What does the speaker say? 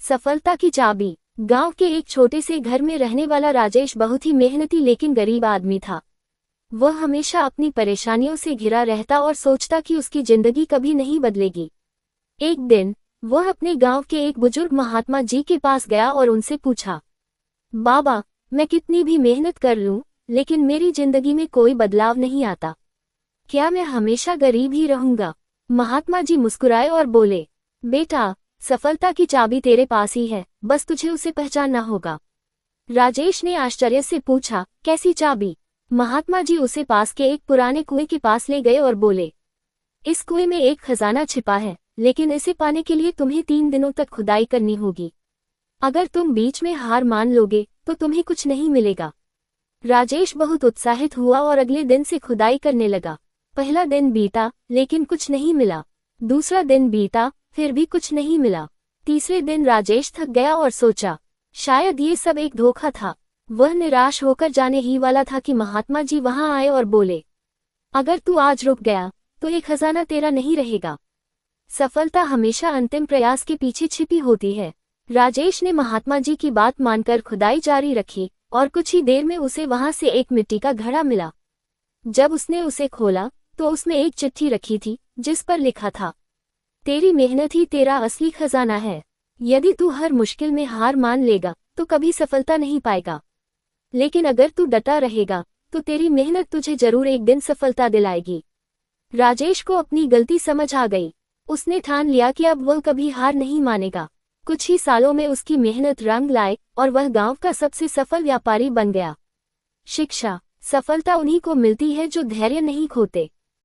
सफलता की चाबी। गांव के एक छोटे से घर में रहने वाला राजेश बहुत ही मेहनती लेकिन गरीब आदमी था। वह हमेशा अपनी परेशानियों से घिरा रहता और सोचता कि उसकी जिंदगी कभी नहीं बदलेगी। एक दिन वह अपने गांव के एक बुजुर्ग महात्मा जी के पास गया और उनसे पूछा, बाबा, मैं कितनी भी मेहनत कर लूं, लेकिन मेरी जिंदगी में कोई बदलाव नहीं आता। क्या मैं हमेशा गरीब ही रहूंगा? महात्मा जी मुस्कुराए और बोले, बेटा, सफलता की चाबी तेरे पास ही है, बस तुझे उसे पहचानना होगा। राजेश ने आश्चर्य से पूछा, कैसी चाबी? महात्मा जी उसे पास के एक पुराने कुएं के पास ले गए और बोले, इस कुएं में एक खजाना छिपा है, लेकिन इसे पाने के लिए तुम्हें 3 दिनों तक खुदाई करनी होगी। अगर तुम बीच में हार मान लोगे तो तुम्हें कुछ नहीं मिलेगा। राजेश बहुत उत्साहित हुआ और अगले दिन से खुदाई करने लगा। पहला दिन बीता, लेकिन कुछ नहीं मिला। दूसरा दिन बीता, फिर भी कुछ नहीं मिला। तीसरे दिन राजेश थक गया और सोचा, शायद ये सब एक धोखा था। वह निराश होकर जाने ही वाला था कि महात्मा जी वहां आए और बोले, अगर तू आज रुक गया तो ये खजाना तेरा नहीं रहेगा। सफलता हमेशा अंतिम प्रयास के पीछे छिपी होती है। राजेश ने महात्मा जी की बात मानकर खुदाई जारी रखी और कुछ ही देर में उसे वहां से एक मिट्टी का घड़ा मिला। जब उसने उसे खोला तो उसमें एक चिट्ठी रखी थी जिस पर लिखा था, तेरी मेहनत ही तेरा असली खजाना है। यदि तू हर मुश्किल में हार मान लेगा तो कभी सफलता नहीं पाएगा, लेकिन अगर तू डटा रहेगा तो तेरी मेहनत तुझे जरूर एक दिन सफलता दिलाएगी। राजेश को अपनी गलती समझ आ गई। उसने ठान लिया कि अब वह कभी हार नहीं मानेगा। कुछ ही सालों में उसकी मेहनत रंग लाए और वह गांव का सबसे सफल व्यापारी बन गया। शिक्षा। सफलता उन्हीं को मिलती है जो धैर्य नहीं खोते।